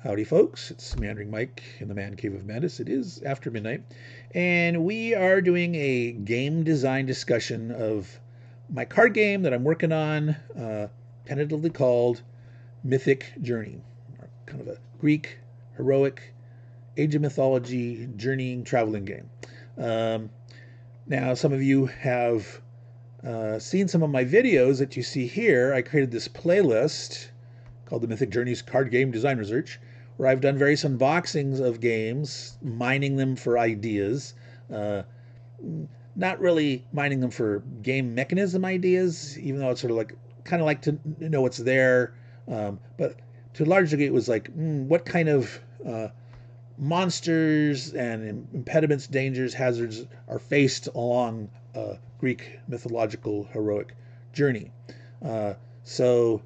Howdy folks, it's Meandering Mike in the Man Cave of Madness. It is after midnight, and we are doing a game design discussion of my card game that I'm working on, tentatively called Mythic Journey, kind of a Greek, heroic, age of mythology, journeying, traveling game. Now, some of you have seen some of my videos that you see here. I created this playlist called the Mythic Journey's Card Game Design Research, where I've done various unboxings of games, mining them for ideas, not really mining them for game mechanism ideas, even though it's sort of like kind of like to know what's there, but to a large degree it was like what kind of monsters and impediments, dangers, hazards are faced along a Greek mythological heroic journey. So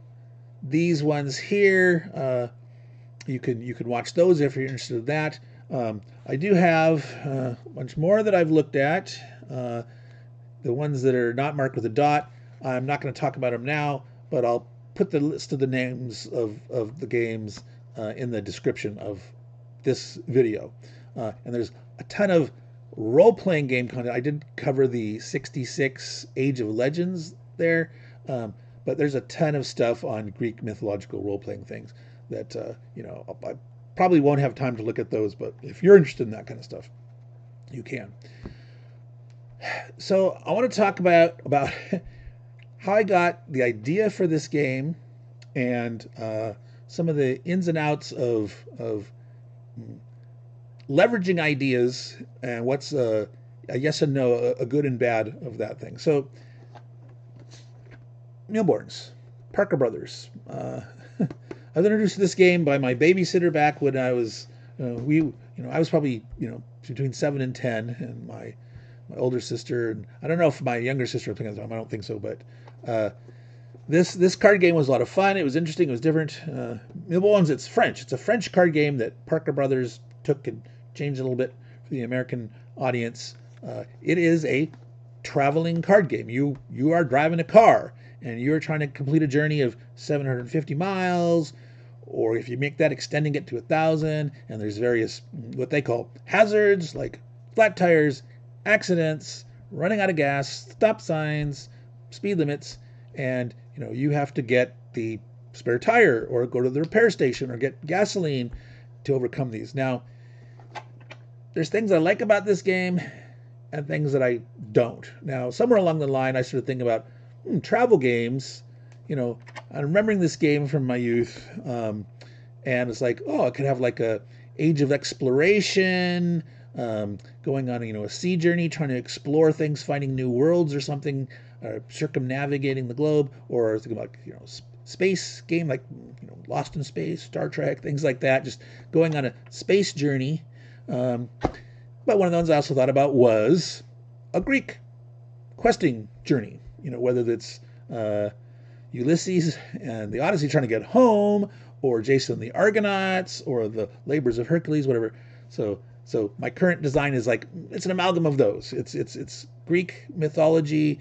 these ones here, you can watch those if you're interested in that. I do have a bunch more that I've looked at. The ones that are not marked with a dot, I'm not going to talk about them now, but I'll put the list of the names of the games in the description of this video. And there's a ton of role-playing game content. I did cover the 66 Age of Legends there, but there's a ton of stuff on Greek mythological role-playing things that, I probably won't have time to look at those, but if you're interested in that kind of stuff, you can. So I want to talk about how I got the idea for this game and some of the ins and outs of leveraging ideas and what's a yes and no, a good and bad of that thing. So Mille Bornes, Parker Brothers. I was introduced to this game by my babysitter back when I was I was probably between 7 and 10, and my older sister, and I don't know if my younger sister was playing at the time. I don't think so, but this card game was a lot of fun. It was interesting. It was different. Mille Bornes, it's French. It's a French card game that Parker Brothers took and changed a little bit for the American audience. It is a traveling card game. You are driving a car and you're trying to complete a journey of 750 miles, or if you make that, extending it to 1,000. And there's various what they call hazards like flat tires, accidents, running out of gas, stop signs, speed limits, and you have to get the spare tire or go to the repair station or get gasoline to overcome these. Now, there's things I like about this game and things that I don't. Now, somewhere along the line, I started thinking about travel games. I'm remembering this game from my youth, and it's like, oh, it could have like a age of exploration, going on a sea journey, trying to explore things, finding new worlds or something, circumnavigating the globe, or thinking about space game like Lost in Space, Star Trek, things like that, just going on a space journey. But one of the ones I also thought about was a Greek questing journey. Whether it's Ulysses and the Odyssey trying to get home, or Jason and the Argonauts, or the Labors of Hercules, whatever. So my current design is like, it's an amalgam of those. It's Greek mythology,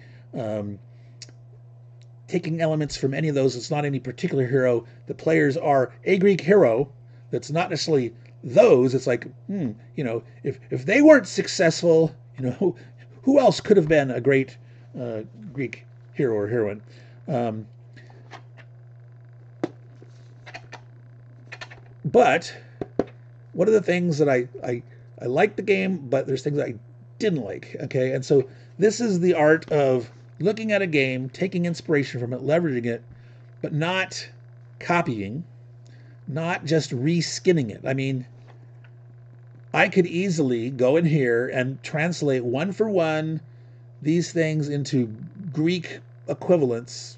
taking elements from any of those. It's not any particular hero. The players are a Greek hero that's not necessarily those. It's like, if they weren't successful, who else could have been a great Greek hero or heroine? But what are the things that I like the game, but there's things I didn't like. Okay, and so this is the art of looking at a game, taking inspiration from it, leveraging it, but not copying, not just reskinning it. I mean, I could easily go in here and translate one for one these things into Greek equivalents,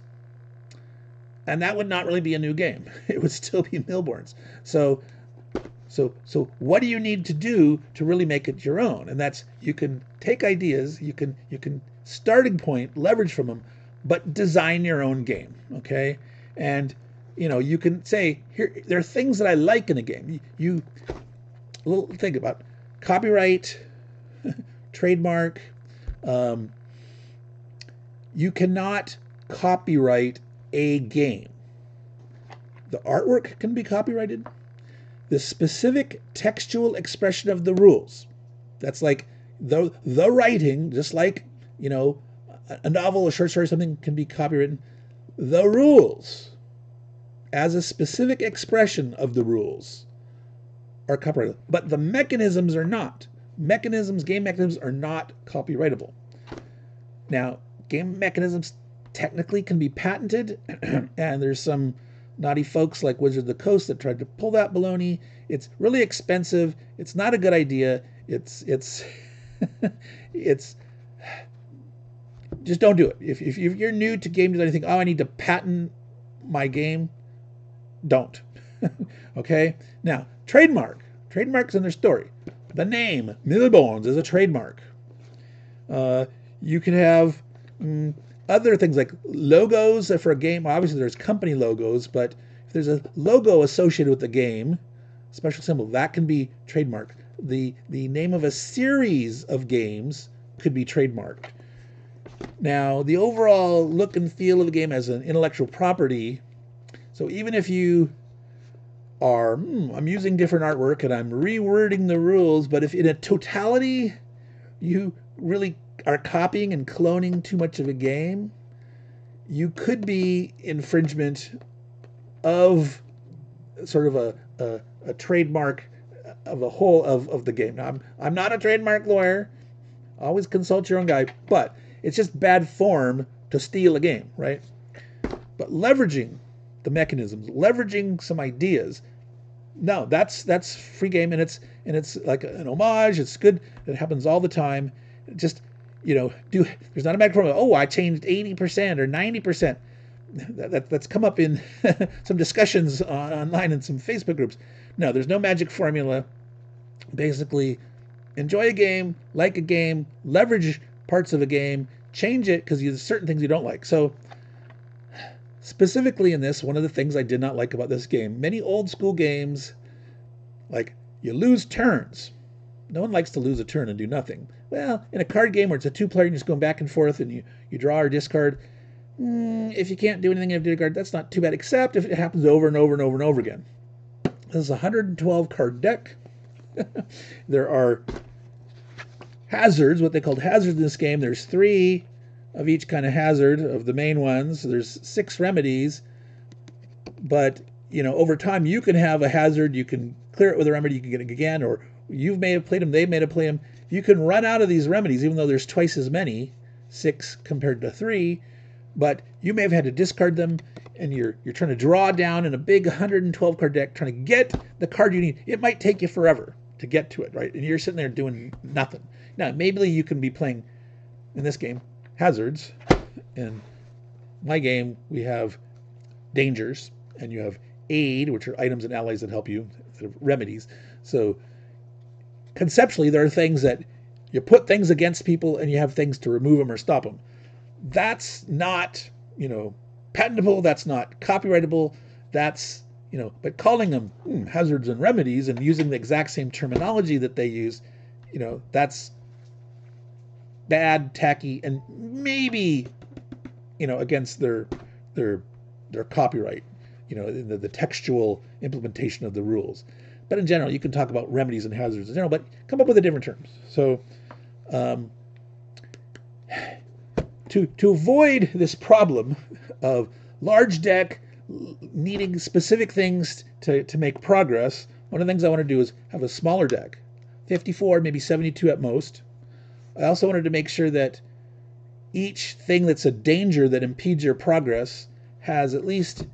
and that would not really be a new game. It would still be Mille Bornes. So what do you need to do to really make it your own? And that's, you can take ideas, you can starting point, leverage from them, but design your own game. Okay, and you can say, here there are things that I like in a game. You think about copyright, trademark. You cannot copyright a game. The artwork can be copyrighted. the specific textual expression of the rules. That's like the writing, just like, you know, a novel, a short story, something can be copywritten. The rules, as a specific expression of the rules, are copyrightable. But the mechanisms are not. Game mechanisms are not copyrightable. Now, game mechanisms technically can be patented, and there's some naughty folks like Wizard of the Coast that tried to pull that baloney. It's really expensive. It's not a good idea. It's it's just don't do it. If you're new to game design, you think, oh, I need to patent my game, don't. Okay? Now, trademark. Trademark's in their story. The name, Mille Bornes, is a trademark. You can have other things like logos for a game. Well, obviously, there's company logos, but if there's a logo associated with the game, special symbol, that can be trademarked. The name of a series of games could be trademarked. Now, the overall look and feel of the game as an intellectual property, so even if you are, I'm using different artwork and I'm rewording the rules, but if in a totality you really are copying and cloning too much of a game, you could be infringement of sort of a trademark of the whole of the game. Now, I'm not a trademark lawyer. Always consult your own guy, but it's just bad form to steal a game, right? But leveraging the mechanisms, leveraging some ideas, no, that's free game, and it's like an homage. It's good. It happens all the time. Just, you know, there's not a magic formula. Oh, I changed 80% or 90%. That's come up in some discussions online in some Facebook groups. No, there's no magic formula. Basically, enjoy a game, like a game, leverage parts of a game, change it because there's certain things you don't like. So specifically in this, one of the things I did not like about this game, many old school games, like you lose turns. No one likes to lose a turn and do nothing. Well, in a card game where it's a two-player and you're just going back and forth and you draw or discard, if you can't do anything, you have to discard. That's not too bad, except if it happens over and over and over and over again. This is a 112 card deck. There are hazards, what they called hazards in this game. There's 3 of each kind of hazard of the main ones. There's 6 remedies, but you know, over time you can have a hazard, you can clear it with a remedy, you can get it again, or you may have played them, they may have played them. You can run out of these remedies, even though there's twice as many, 6 compared to 3, but you may have had to discard them, and you're trying to draw down in a big 112 card deck, trying to get the card you need. It might take you forever to get to it, right? And you're sitting there doing nothing. Now, maybe you can be playing, in this game, hazards. In my game, we have dangers, and you have aid, which are items and allies that help you, instead of remedies. So conceptually, there are things that you put things against people, and you have things to remove them or stop them. That's not, you know, patentable. That's not copyrightable. That's, you know, but calling them hazards and remedies and using the exact same terminology that they use, you know, that's bad, tacky, and maybe, you know, against their copyright, you know, in the textual implementation of the rules. But in general, you can talk about remedies and hazards in general, but come up with a different terms. So to avoid this problem of large deck needing specific things to make progress, one of the things I want to do is have a smaller deck, 54, maybe 72 at most. I also wanted to make sure that each thing that's a danger that impedes your progress has at least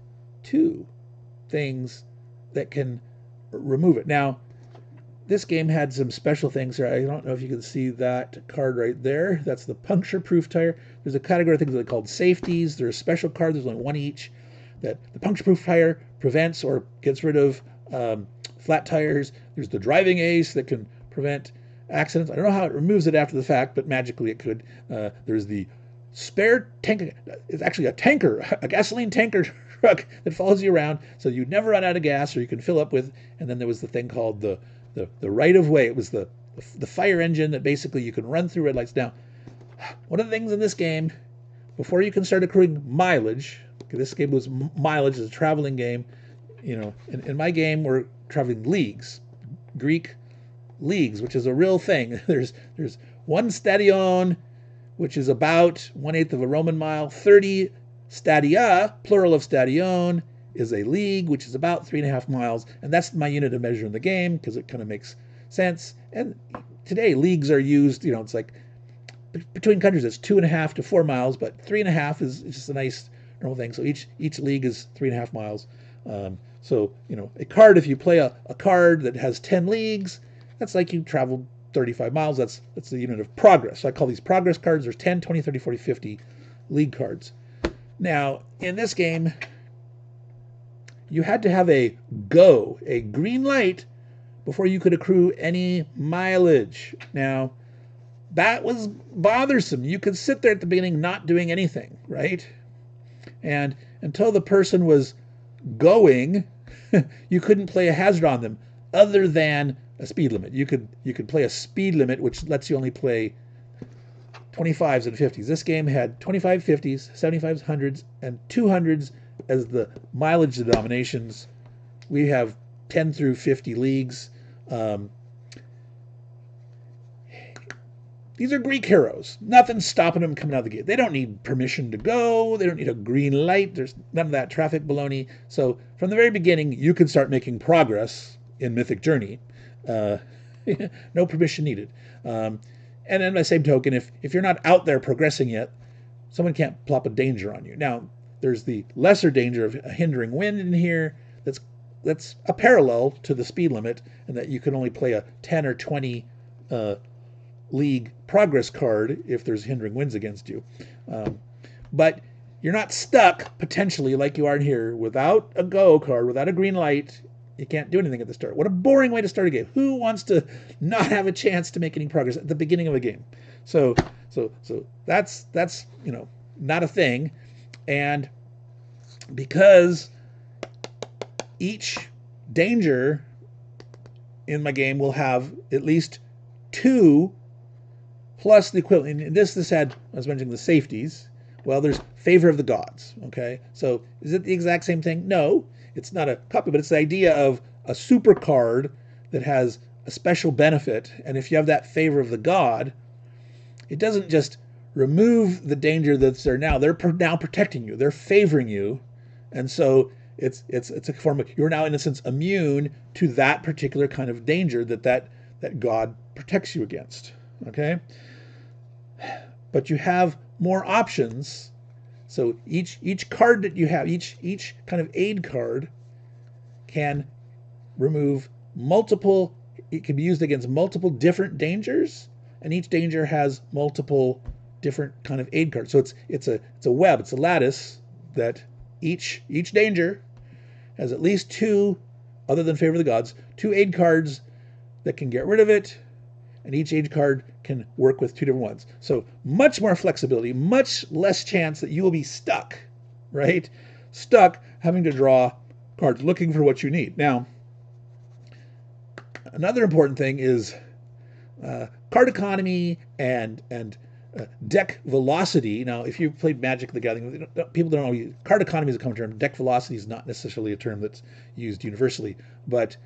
2 things that can remove it. Now, this game had some special things here. I don't know if you can see that card right there. That's the puncture-proof tire. There's a category of things that are called safeties. There's a special card. There's only 1 each. That the puncture-proof tire prevents or gets rid of flat tires. There's the driving ace that can prevent accidents. I don't know how it removes it after the fact, but magically it could. There's the spare tank. It's actually a tanker, a gasoline tanker truck that follows you around, so you never run out of gas, or you can fill up with. And then there was the thing called the right of way. It was the fire engine that basically you can run through red lights. Now, one of the things in this game, before you can start accruing mileage, this game was mileage, is a traveling game. You know, in my game we're traveling leagues, Greek leagues, which is a real thing. There's one stadion, which is about 1/8 of a Roman mile. 30 stadia, plural of stadion, is a league, which is about 3.5 miles. And that's my unit of measure in the game because it kind of makes sense. And today leagues are used, it's like between countries it's 2.5 to 4 miles, but 3.5 is just a nice normal thing. So each league is 3.5 miles. So a card, if you play a card that has 10 leagues, that's like you traveled 35 miles. That's the unit of progress. So I call these progress cards. There's 10, 20, 30, 40, 50 league cards. Now, in this game, you had to have a green light, before you could accrue any mileage. Now, that was bothersome. You could sit there at the beginning not doing anything, right? And until the person was going, you couldn't play a hazard on them other than a speed limit. You could play a speed limit, which lets you only play 25s and 50s. This game had 25 50s, 75s, 100s, and 200s as the mileage denominations. We have 10 through 50 leagues. These are Greek heroes. Nothing's stopping them coming out of the gate. They don't need permission to go. They don't need a green light. There's none of that traffic baloney. So from the very beginning, you can start making progress in Mythic Journey. No permission needed. And then by the same token, if you're not out there progressing yet, someone can't plop a danger on you. Now, there's the lesser danger of a hindering wind in here that's a parallel to the speed limit, and that you can only play a 10 or 20 league progress card if there's hindering winds against you. But you're not stuck, potentially, like you are in here, without a go card, without a green light. You can't do anything at the start. What a boring way to start a game. Who wants to not have a chance to make any progress at the beginning of a game? So that's not a thing. And because each danger in my game will have at least 2 plus the equivalent. And this had, I was mentioning the safeties. Well, there's favor of the gods. Okay, so is it the exact same thing? No, it's not a copy, but it's the idea of a super card that has a special benefit. And if you have that favor of the god, it doesn't just remove the danger that's there now. They're now protecting you. They're favoring you, and so it's a form of, you're now in a sense immune to that particular kind of danger that god protects you against. Okay, but you have more options. So each card that you have, each kind of aid card can remove multiple. It can be used against multiple different dangers, and each danger has multiple different kind of aid cards. So it's a web, it's a lattice that each danger has at least 2, other than favor of the gods, 2 aid cards that can get rid of it, and each aid card can work with 2 different ones. So much more flexibility, much less chance that you will be stuck, right? Stuck having to draw cards, looking for what you need. Now, another important thing is card economy and deck velocity. Now, if you've played Magic the Gathering, people don't know, card economy is a common term. Deck velocity is not necessarily a term that's used universally, but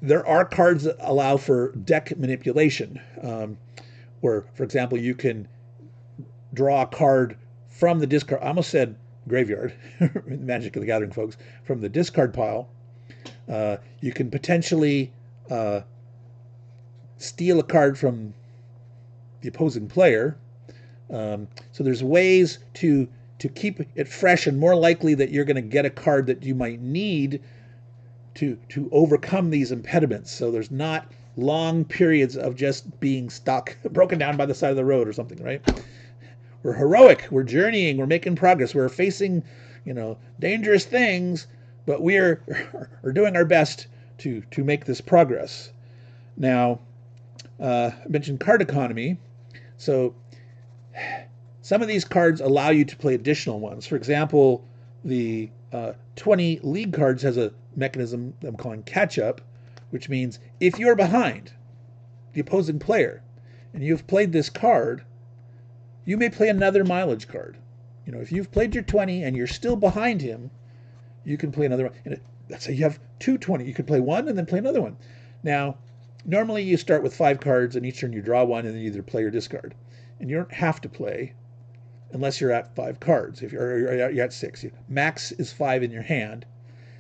there are cards that allow for deck manipulation, where, for example, you can draw a card from the discard. I almost said graveyard, Magic of the Gathering folks, from the discard pile. You can potentially steal a card from the opposing player. So there's ways to keep it fresh and more likely that you're going to get a card that you might need to overcome these impediments. So there's not long periods of just being stuck, broken down by the side of the road or something, right? We're heroic, we're journeying, we're making progress, we're facing, dangerous things, but we're doing our best to make this progress. Now, I mentioned card economy. So some of these cards allow you to play additional ones. For example, the 20 league cards has a mechanism I'm calling catch-up, which means if you're behind the opposing player and you've played this card, you may play another mileage card. If you've played your 20 and you're still behind him, you can play another one. And That's how you have 220. You could play one and then play another one. Now, normally you start with 5 cards, and each turn you draw one, and then you either play or discard. And you don't have to play unless you're at 5 cards. If you're at 6, max is 5 in your hand.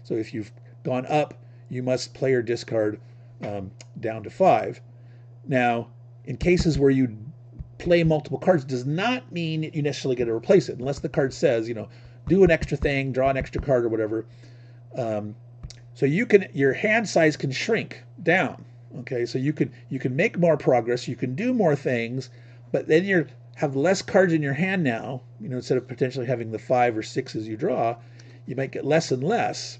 So if you've gone up, you must play or discard down to 5. Now, in cases where you play multiple cards, does not mean you necessarily get to replace it, unless the card says, do an extra thing, draw an extra card or whatever. So your hand size can shrink down. Okay, so you can make more progress, you can do more things, but then you have less cards in your hand now. Instead of potentially having the 5 or 6s you draw, you might get less and less.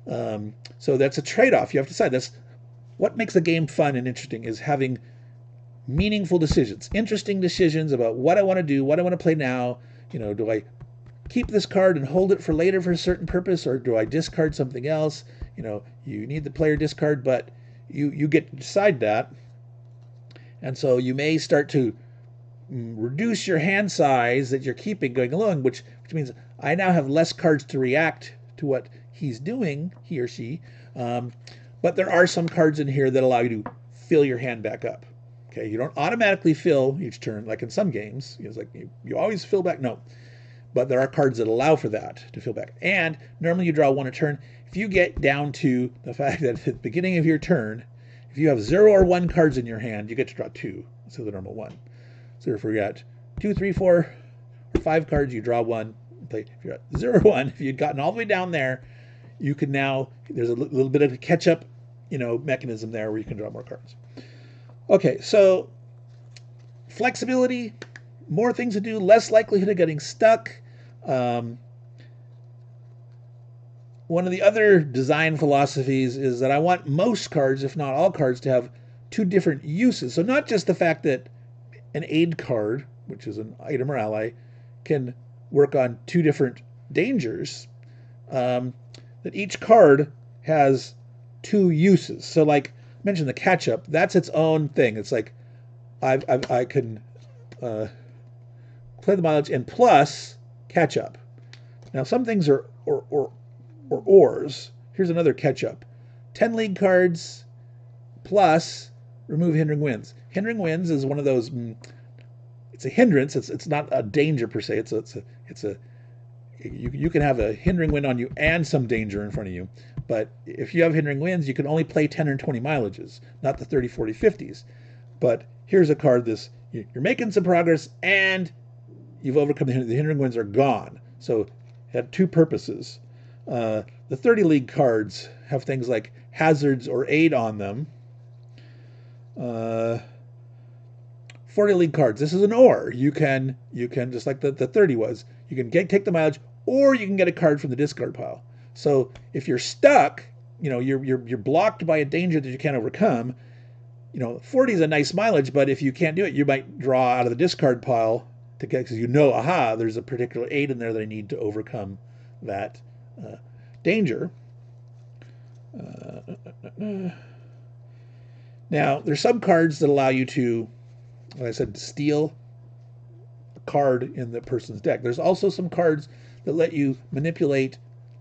So that's a trade-off. You have to decide. That's what makes the game fun and interesting, is having meaningful decisions, interesting decisions about what I want to do, what I want to play now. Do I keep this card and hold it for later for a certain purpose, or do I discard something else? You need the player discard, but you get to decide that. And so you may start to reduce your hand size that you're keeping going along, which means I now have less cards to react to what he's doing, he or she. But there are some cards in here that allow you to fill your hand back up. Okay, you don't automatically fill each turn like in some games. It's like you always fill back. No, but there are cards that allow for that, to fill back. And normally you draw one a turn. If you get down to the fact that at the beginning of your turn, if you have 0 or 1 cards in your hand, you get to draw 2 instead of the normal 1. So if you got 2, 3, 4, or 5 cards, you draw 1. If you're at 0 or 1, if you'd gotten all the way down there, you can now, there's a little bit of a catch-up, mechanism there where you can draw more cards. Okay, so flexibility, more things to do, less likelihood of getting stuck. One of the other design philosophies is that I want most cards, if not all cards, to have 2 different uses. So not just the fact that an aid card, which is an item or ally, can work on 2 different dangers, that each card has 2 uses. So like I mentioned, the catch-up, that's its own thing. It's like I can play the mileage and plus catch-up. Now some things are ors. Here's another catch-up. 10 league cards plus remove hindering winds. Hindering winds is one of those, it's a hindrance. It's not a danger per se. You can have a hindering wind on you and some danger in front of you. But if you have hindering winds, you can only play 10 or 20 mileages, not the 30, 40, 50s. But here's a card, you're making some progress and you've overcome the hindering winds are gone. So it had 2 purposes. The 30 league cards have things like hazards or aid on them. 40 league cards, this is an or. You can just like the 30 was, you can take the mileage, or you can get a card from the discard pile. So if you're stuck, you're blocked by a danger that you can't overcome, 40 is a nice mileage, but if you can't do it, you might draw out of the discard pile to get, because aha, there's a particular aid in there that I need to overcome that danger. Now, there's some cards that allow you to, like I said, steal a card in the person's deck. There's also some cards that let you manipulate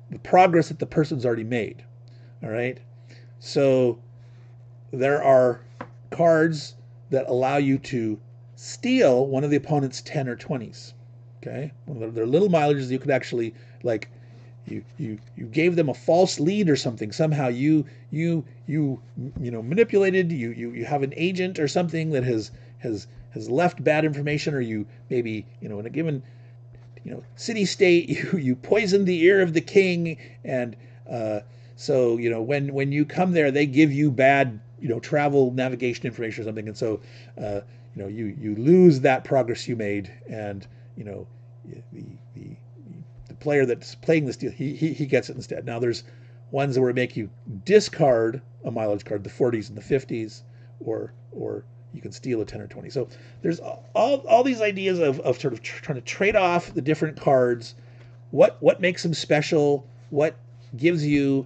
the progress that the person's already made. All right? So there are cards that allow you to steal one of the opponent's 10 or 20s. Okay? They're little mileages you could actually, like, you gave them a false lead or something. Somehow you manipulated, you have an agent or something that has left bad information, or you maybe, in a given city state, you poisoned the ear of the king, and so when you come there, they give you bad travel navigation information or something, and so you lose that progress you made, and the player that's playing this deal, he gets it instead. Now there's ones where it make you discard a mileage card, the 40s and the 50s, or you can steal a 10 or 20. So there's all these ideas of sort of trying to trade off the different cards, what makes them special, what gives you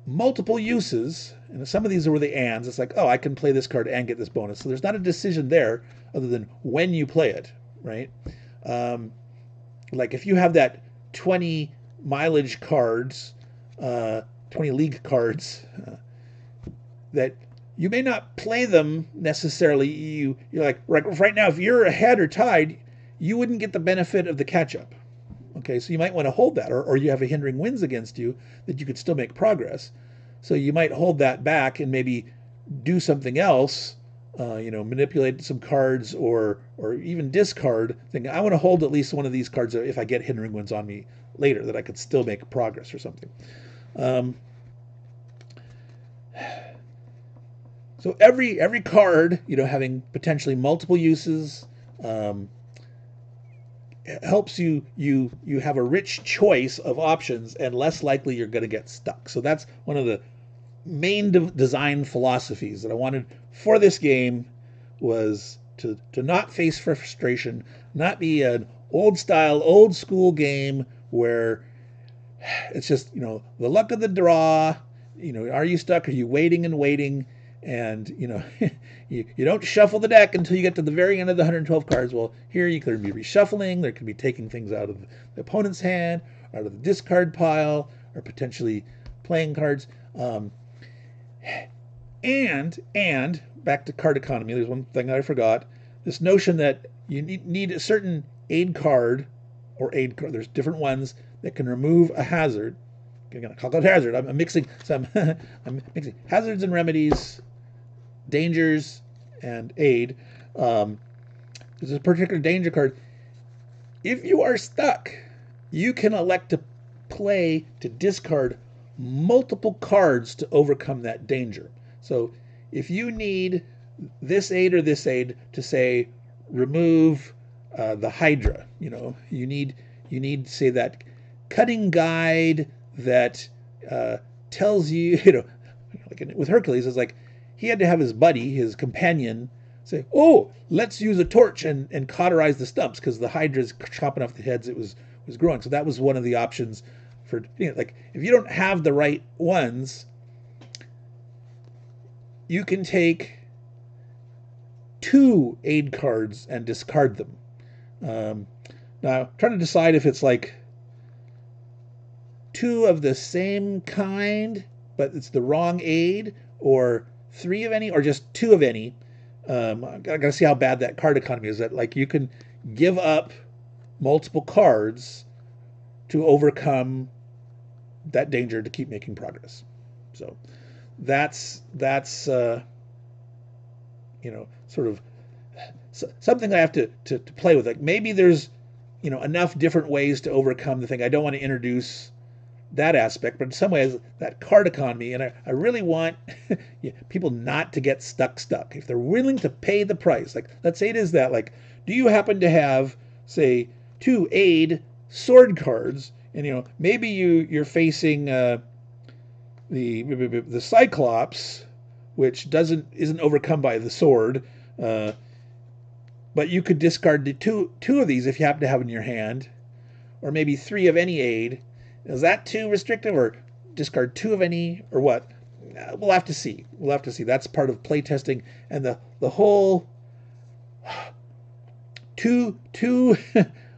multiple uses. And some of these are where the ands. It's like, oh, I can play this card and get this bonus. So there's not a decision there other than when you play it, right? Like if you have that 20 mileage cards, 20 league cards that you may not play them necessarily. You're like right now, if you're ahead or tied, you wouldn't get the benefit of the catch up. Okay, so you might want to hold that, or you have a hindering winds against you that you could still make progress. So you might hold that back and maybe do something else, manipulate some cards or even discard. Think I want to hold at least one of these cards if I get hindering winds on me later, that I could still make progress or something. So every card, having potentially multiple uses, helps you have a rich choice of options and less likely you're going to get stuck. So that's one of the main design philosophies that I wanted for this game, was to not face frustration, not be an old school game where it's just, the luck of the draw, are you stuck? Are you waiting and waiting? And, you don't shuffle the deck until you get to the very end of the 112 cards. Well, here you could be reshuffling. There could be taking things out of the opponent's hand, out of the discard pile, or potentially playing cards. And back to card economy, there's one thing that I forgot. This notion that you need a certain aid card, there's different ones that can remove a hazard. I'm going to call it hazard. I'm mixing hazards and remedies, dangers and aid. There's a particular danger card. If you are stuck, you can elect to play to discard multiple cards to overcome that danger. So if you need this aid or this aid to, say, remove the Hydra, you need say that cutting guide that tells you, like with Hercules, it's like he had to have his buddy, his companion, say, "Oh, let's use a torch and cauterize the stumps because the Hydra's chopping off the heads it was growing." So that was one of the options for, like if you don't have the right ones, you can take 2 aid cards and discard them. Now, I'm trying to decide if it's like 2 of the same kind, but it's the wrong aid, or 3 of any, or just 2 of any. I gotta see how bad that card economy is. That like you can give up multiple cards to overcome that danger to keep making progress. So that's sort of something I have to play with. Like maybe there's enough different ways to overcome the thing. I don't want to introduce that aspect, but in some ways that card economy, and I really want people not to get stuck. If they're willing to pay the price, like let's say it is that, like, do you happen to have, say, 2 aid sword cards, and maybe you're facing the Cyclops, which isn't overcome by the sword, but you could discard the two of these if you happen to have in your hand, or maybe 3 of any aid. Is that too restrictive, or discard 2 of any, or what? We'll have to see. That's part of playtesting, and the whole two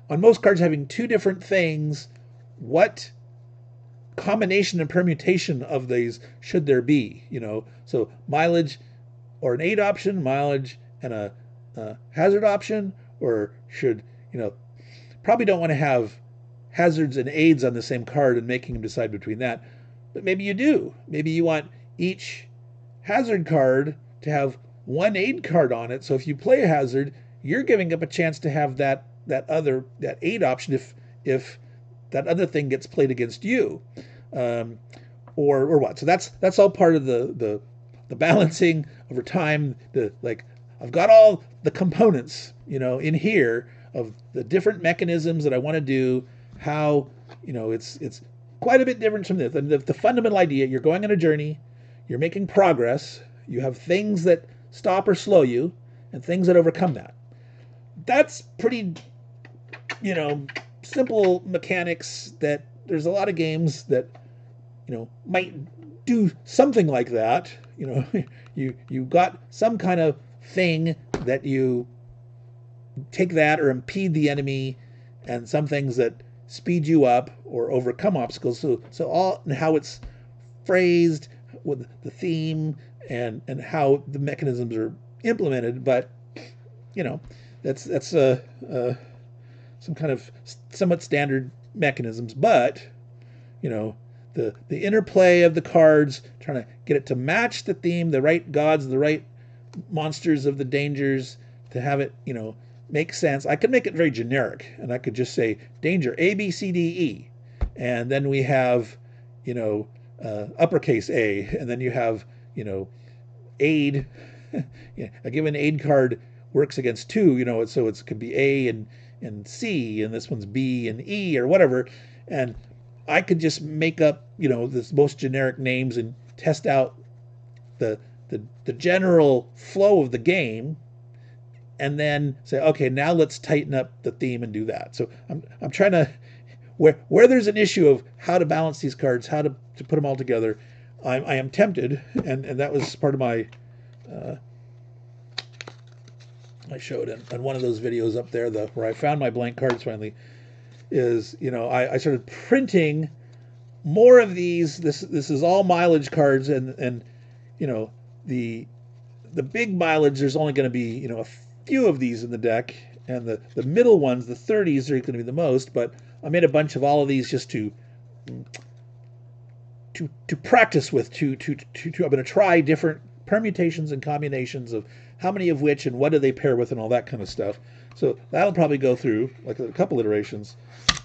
on most cards having 2 different things. What combination and permutation of these should there be? So mileage or an aid option, mileage and a hazard option, or should probably don't want to have hazards and aids on the same card and making them decide between that. But maybe you do. Maybe you want each hazard card to have 1 aid card on it. So if you play a hazard, you're giving up a chance to have that aid option if that other thing gets played against you, or what. So that's all part of the balancing over time. I've got all the components in here of the different mechanisms that I want to do. How it's quite a bit different from this. And the fundamental idea: you're going on a journey, you're making progress, you have things that stop or slow you, and things that overcome that. That's pretty, simple mechanics. That there's a lot of games that might do something like that. You got some kind of thing that you take that or impede the enemy, and some things that speed you up or overcome obstacles. So all and how it's phrased with the theme and how the mechanisms are implemented. But you know, that's some kind of somewhat standard mechanisms. But you know, the interplay of the cards, trying to get it to match the theme, the right gods, the right monsters of the dangers, to have it, you know, make sense. I could make it very generic, and I could just say danger A, B, C, D, E, and then we have, you know, uppercase A, and then you have, you know, aid. A given aid card works against two, you know, so it could be A and C, and this one's B and E or whatever, and I could just make up, you know, the most generic names and test out the general flow of the game, and then say, okay, now let's tighten up the theme and do that. So I'm trying to, where there's an issue of how to balance these cards, how to put them all together, I am tempted, and that was part of my, I showed in one of those videos up there, where I found my blank cards finally, is, you know, I started printing more of these. This is all mileage cards, and you know, the big mileage, there's only going to be, you know, a few of these in the deck, and the middle ones, the 30s, are going to be the most. But I made a bunch of all of these just to practice with. I'm going to try different permutations and combinations of how many of which and what do they pair with and all that kind of stuff. So that'll probably go through like a couple iterations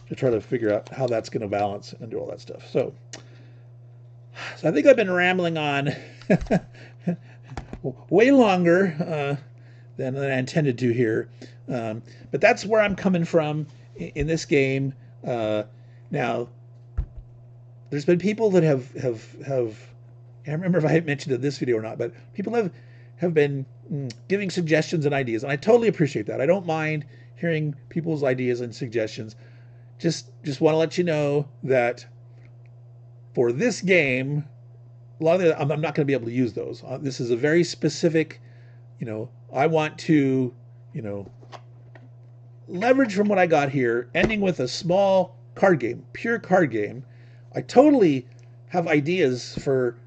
to try to figure out how that's going to balance and do all that stuff. So I think I've been rambling on way longer than I intended to here. But that's where I'm coming from in this game. Now, there's been people that have I don't remember if I had mentioned it in this video or not, but people have been giving suggestions and ideas, and I totally appreciate that. I don't mind hearing people's ideas and suggestions. Just want to let you know that for this game, a lot of I'm not going to be able to use those. This is a very specific, you know, I want to, you know, leverage from what I got here, ending with a small card game, pure card game. I totally have ideas for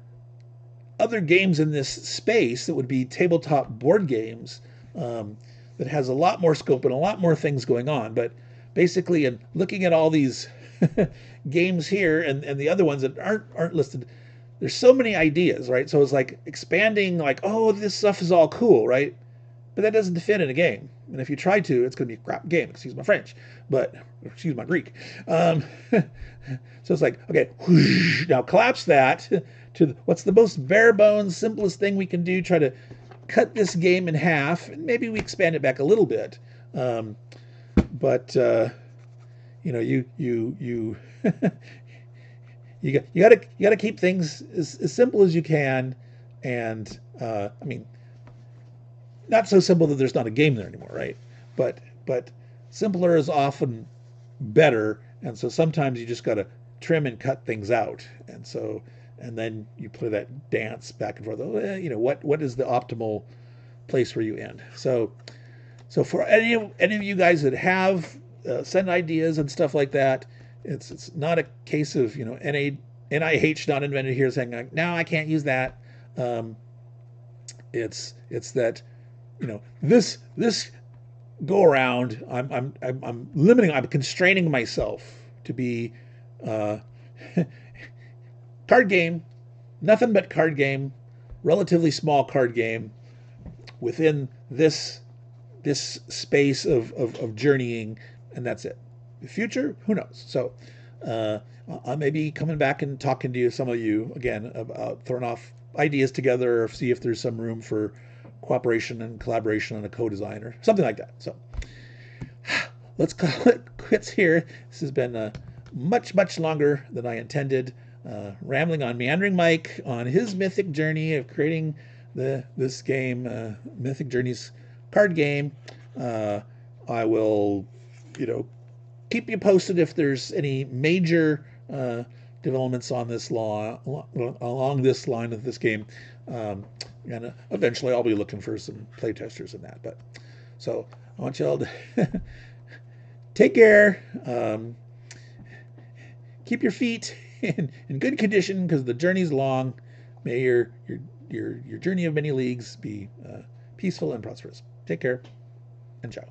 other games in this space that would be tabletop board games, that has a lot more scope and a lot more things going on. But basically, in looking at all these games here and the other ones that aren't listed, there's so many ideas, right? So it's like expanding, like, oh, this stuff is all cool, right? But that doesn't fit in a game. And if you try to, it's going to be a crap game, excuse my French, but excuse my Greek. So it's like, okay, whoosh, now collapse that to what's the most bare bones, simplest thing we can do, try to cut this game in half, and maybe we expand it back a little bit. But you know, you gotta keep things as simple as you can, and I mean, not so simple that there's not a game there anymore, right? But simpler is often better, and so sometimes you just gotta trim and cut things out, and then you play that dance back and forth. You know, what is the optimal place where you end? So for any of you guys that have send ideas and stuff like that, it's not a case of, you know, NIH not invented here saying like, no, I can't use that. It's that, you know, this go around, I'm constraining myself to be card game, nothing but card game, relatively small card game within this space of journeying, and that's it. The future, who knows? So I may be coming back and talking to some of you again about throwing off ideas together, or see if there's some room for cooperation and collaboration on a co-design or something like that. So let's call it quits here. This has been much longer than I intended. Rambling on Meandering Mike on his mythic journey of creating this game, Mythic Journey's card game. I will, you know, keep you posted if there's any major developments on this along this line of this game, and eventually I'll be looking for some playtesters in that. But so I want y'all to take care, keep your feet in good condition because the journey's long. May your journey of many leagues be peaceful and prosperous. Take care and ciao.